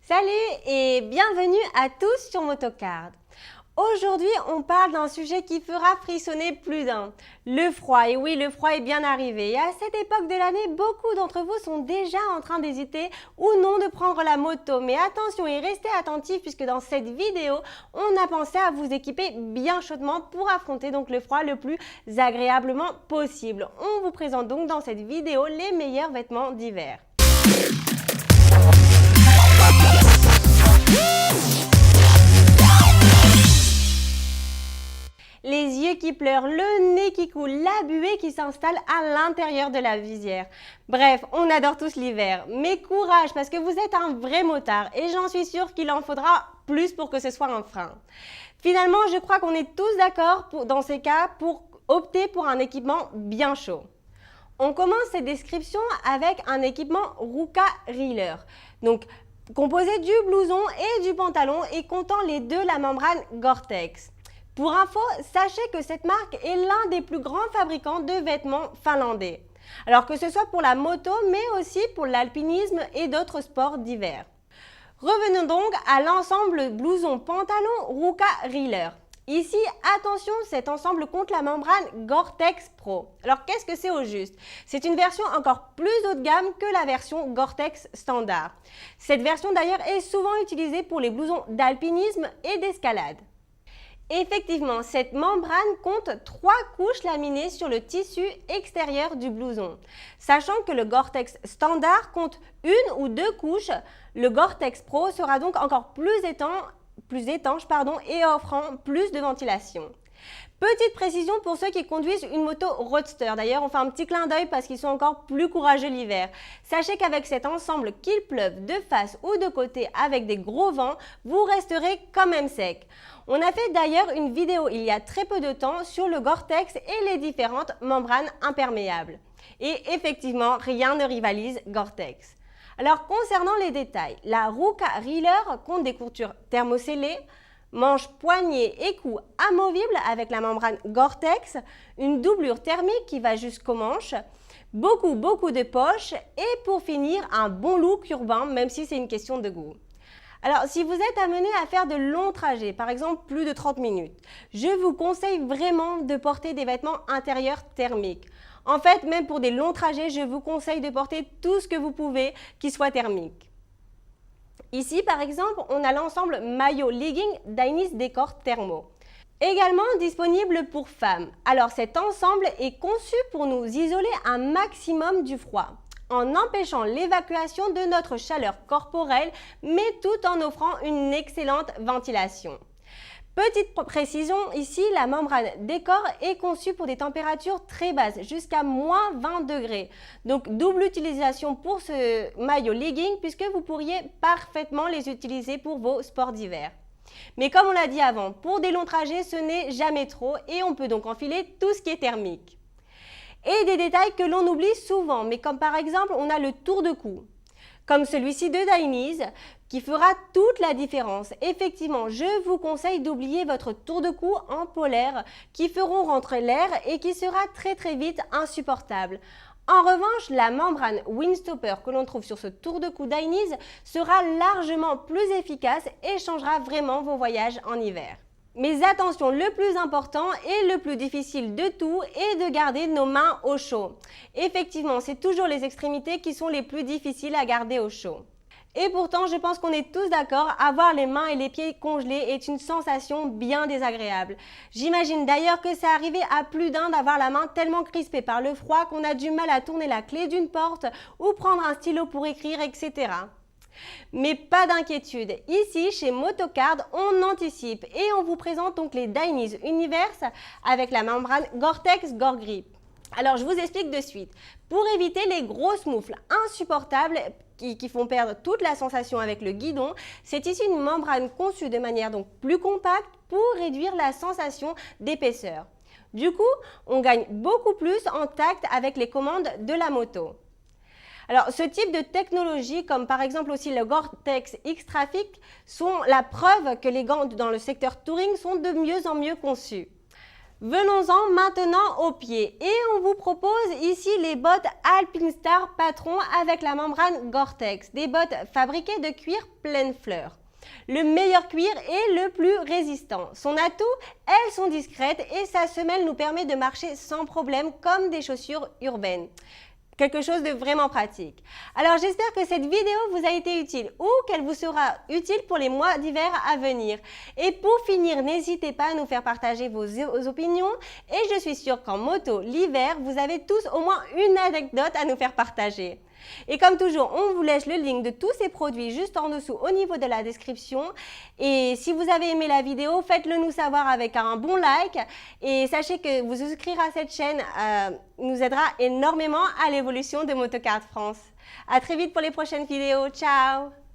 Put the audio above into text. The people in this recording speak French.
Salut et bienvenue à tous sur Motocard. Aujourd'hui, on parle d'un sujet qui fera frissonner plus d'un, le froid. Et oui, le froid est bien arrivé. Et à cette époque de l'année, beaucoup d'entre vous sont déjà en train d'hésiter ou non de prendre la moto. Mais attention et restez attentifs puisque dans cette vidéo, on a pensé à vous équiper bien chaudement pour affronter donc le froid le plus agréablement possible. On vous présente donc dans cette vidéo les meilleurs vêtements d'hiver. Les yeux qui pleurent, le nez qui coule, la buée qui s'installe à l'intérieur de la visière. Bref, on adore tous l'hiver. Mais courage parce que vous êtes un vrai motard et j'en suis sûre qu'il en faudra plus pour que ce soit un frein. Finalement, je crois qu'on est tous d'accord dans ces cas pour opter pour un équipement bien chaud. On commence cette description avec un équipement Ruka Reeler. Donc, composé du blouson et du pantalon et comptant les deux la membrane Gore-Tex. Pour info, sachez que cette marque est l'un des plus grands fabricants de vêtements finlandais. Alors que ce soit pour la moto, mais aussi pour l'alpinisme et d'autres sports d'hiver. Revenons donc à l'ensemble blouson-pantalon Ruka Reeler. Ici, attention, cet ensemble compte la membrane Gore-Tex Pro. Alors, qu'est-ce que c'est au juste? C'est une version encore plus haut de gamme que la version Gore-Tex standard. Cette version d'ailleurs est souvent utilisée pour les blousons d'alpinisme et d'escalade. Effectivement, cette membrane compte 3 couches laminées sur le tissu extérieur du blouson. Sachant que le Gore-Tex standard compte 1 ou 2 couches, le Gore-Tex Pro sera donc encore plus étanche et offrant plus de ventilation. Petite précision pour ceux qui conduisent une moto roadster. D'ailleurs, on fait un petit clin d'œil parce qu'ils sont encore plus courageux l'hiver. Sachez qu'avec cet ensemble, qu'il pleuve de face ou de côté avec des gros vents, vous resterez quand même sec. On a fait d'ailleurs une vidéo il y a très peu de temps sur le Gore-Tex et les différentes membranes imperméables. Et effectivement, rien ne rivalise Gore-Tex. Alors concernant les détails, la Ruka Reeler compte des coutures thermoscellées, manches, poignets et cou amovibles avec la membrane Gore-Tex, une doublure thermique qui va jusqu'aux manches, beaucoup de poches et pour finir un bon look urbain même si c'est une question de goût. Alors, si vous êtes amené à faire de longs trajets, par exemple plus de 30 minutes, je vous conseille vraiment de porter des vêtements intérieurs thermiques. En fait, même pour des longs trajets, je vous conseille de porter tout ce que vous pouvez qui soit thermique. Ici, par exemple, on a l'ensemble maillot-legging Dainis Décor Thermo. Également disponible pour femmes. Alors, cet ensemble est conçu pour nous isoler un maximum du froid, en empêchant l'évacuation de notre chaleur corporelle, mais tout en offrant une excellente ventilation. Petite précision, ici, la membrane Décor est conçue pour des températures très basses, jusqu'à moins 20 degrés. Donc, double utilisation pour ce maillot legging, puisque vous pourriez parfaitement les utiliser pour vos sports d'hiver. Mais comme on l'a dit avant, pour des longs trajets, ce n'est jamais trop et on peut donc enfiler tout ce qui est thermique. Et des détails que l'on oublie souvent, mais comme par exemple, on a le tour de cou, comme celui-ci de Dainis, qui fera toute la différence. Effectivement, je vous conseille d'oublier votre tour de cou en polaire, qui feront rentrer l'air et qui sera très vite insupportable. En revanche, la membrane Windstopper que l'on trouve sur ce tour de cou Dainis sera largement plus efficace et changera vraiment vos voyages en hiver. Mais attention, le plus important et le plus difficile de tout est de garder nos mains au chaud. Effectivement, c'est toujours les extrémités qui sont les plus difficiles à garder au chaud. Et pourtant, je pense qu'on est tous d'accord, avoir les mains et les pieds congelés est une sensation bien désagréable. J'imagine d'ailleurs que c'est arrivé à plus d'un d'avoir la main tellement crispée par le froid qu'on a du mal à tourner la clé d'une porte ou prendre un stylo pour écrire, etc. Mais pas d'inquiétude, ici chez Motocard, on anticipe et on vous présente donc les Dainis Universe avec la membrane Gore-Tex Gore-Grip. Alors je vous explique de suite. Pour éviter les grosses moufles insupportables qui font perdre toute la sensation avec le guidon, c'est ici une membrane conçue de manière donc plus compacte pour réduire la sensation d'épaisseur. Du coup, on gagne beaucoup plus en tact avec les commandes de la moto. Alors, ce type de technologie, comme par exemple aussi le Gore-Tex X-Traffic, sont la preuve que les gants dans le secteur touring sont de mieux en mieux conçus. Venons-en maintenant aux pieds et on vous propose ici les bottes Alpinstar Patron avec la membrane Gore-Tex, des bottes fabriquées de cuir pleine fleur. Le meilleur cuir est le plus résistant. Son atout, elles sont discrètes et sa semelle nous permet de marcher sans problème comme des chaussures urbaines. Quelque chose de vraiment pratique. Alors j'espère que cette vidéo vous a été utile ou qu'elle vous sera utile pour les mois d'hiver à venir. Et pour finir, n'hésitez pas à nous faire partager vos opinions et je suis sûre qu'en moto, l'hiver, vous avez tous au moins une anecdote à nous faire partager. Et comme toujours, on vous laisse le link de tous ces produits juste en dessous au niveau de la description. Et si vous avez aimé la vidéo, faites-le nous savoir avec un bon like. Et sachez que vous souscrire à cette chaîne nous aidera énormément à l'évolution de Motocard France. À très vite pour les prochaines vidéos. Ciao!